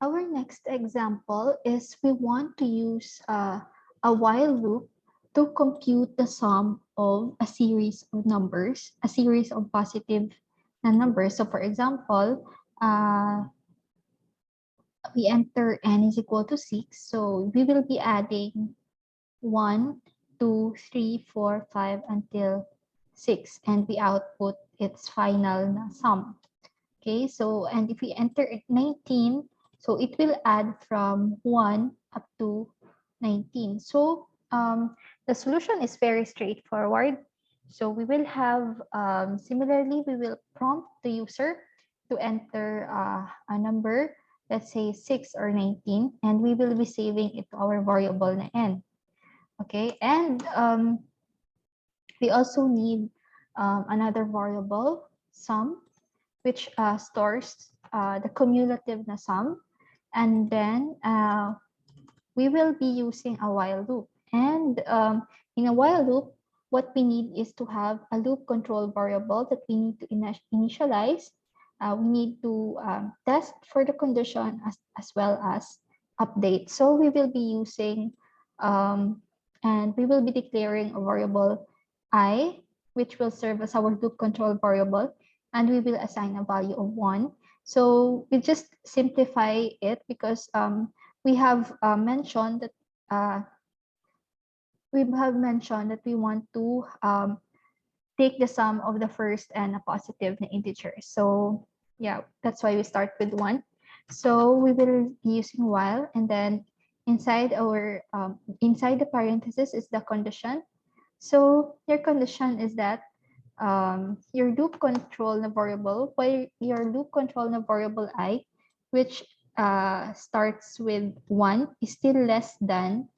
Our next example is we want to use a while loop to compute the sum of a series of numbers, a series of positive numbers. So for example, we enter n is equal to 6. So we will be adding 1, 2, 3, 4, 5 until 6, and we output its final sum. Okay, so and if we enter at 19, so it will add from 1 up to 19. So the solution is very straightforward. So we will have, similarly, we will prompt the user to enter a number, let's say 6 or 19, and we will be saving it to our variable na n. Okay, and we also need another variable, sum, which stores the cumulative na sum. And then we will be using a while loop. And in a while loop, what we need is to have a loop control variable that we need to initialize. We need to test for the condition as well as update. So we will be using and we will be declaring a variable I, which will serve as our loop control variable, and we will assign a value of 1. So we just simplify it because we have mentioned that we want to take the sum of the first and a positive integer. So yeah, that's why we start with 1. So we will be using while, and then inside inside the parenthesis is the condition. So your condition is that your loop control na variable, while your loop control na variable I, which starts with 1, is still less than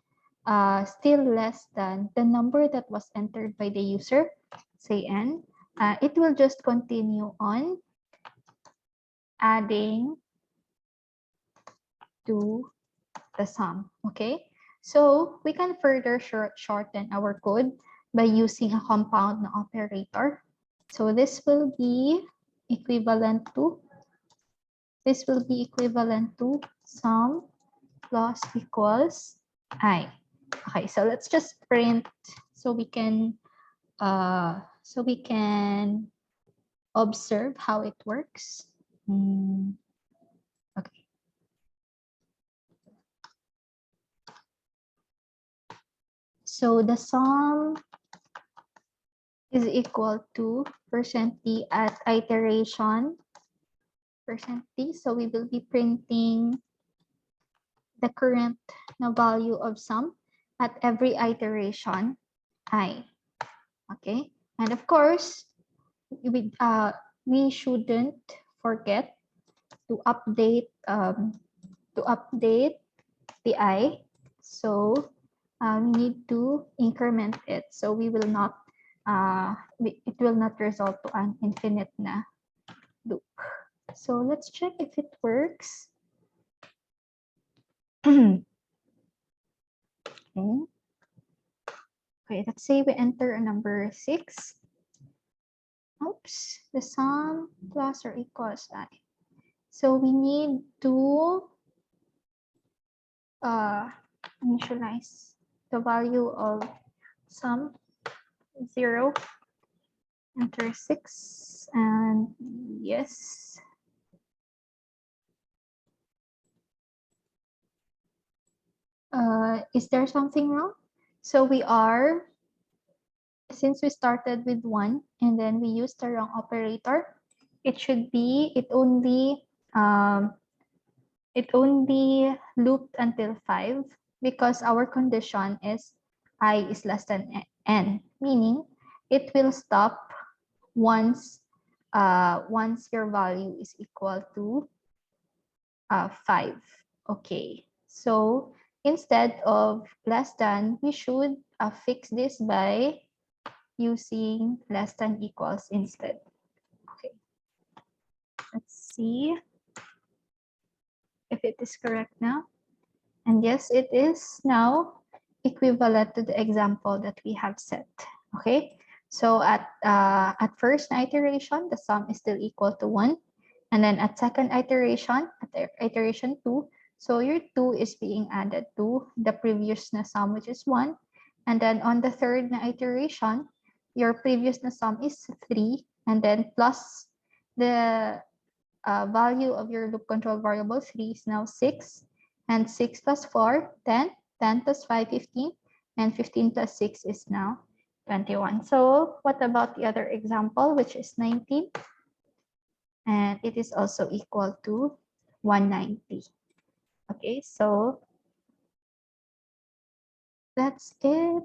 the number that was entered by the user, say n. It will just continue on adding to the sum. Okay, so we can further shorten our code by using a compound operator. So this will be equivalent to sum plus equals I. Okay, so let's just print so we can observe how it works. Okay. So the sum is equal to %t at iteration %t. So we will be printing the current value of sum at every iteration I. Okay, and of course we shouldn't forget to update the I. So we need to increment it, so we will not it will not result to an infinite na loop. So let's check if it works. Okay. Okay, let's say we enter a number 6. Oops, the sum plus or equals I. So we need to initialize the value of sum 0, enter 6, and yes. Is there something wrong? So since we started with 1 and then we used the wrong operator, it only looped until 5 because our condition is I is less than n, meaning it will stop once your value is equal to 5. Okay, so instead of less than, we should fix this by using less than equals instead. Okay, let's see if it is correct now. And yes, it is now equivalent to the example that we have set. Okay, so at first iteration, the sum is still equal to 1. And then at second iteration, at iteration 2, so your 2 is being added to the previous na sum, which is 1. And then on the third na iteration, your previous na sum is 3. And then plus the value of your loop control variable 3 is now 6. And 6 plus 4, 10. 10 plus 5, 15. And 15 plus 6 is now 21. So what about the other example, which is 19? And it is also equal to 190. Okay, so that's it.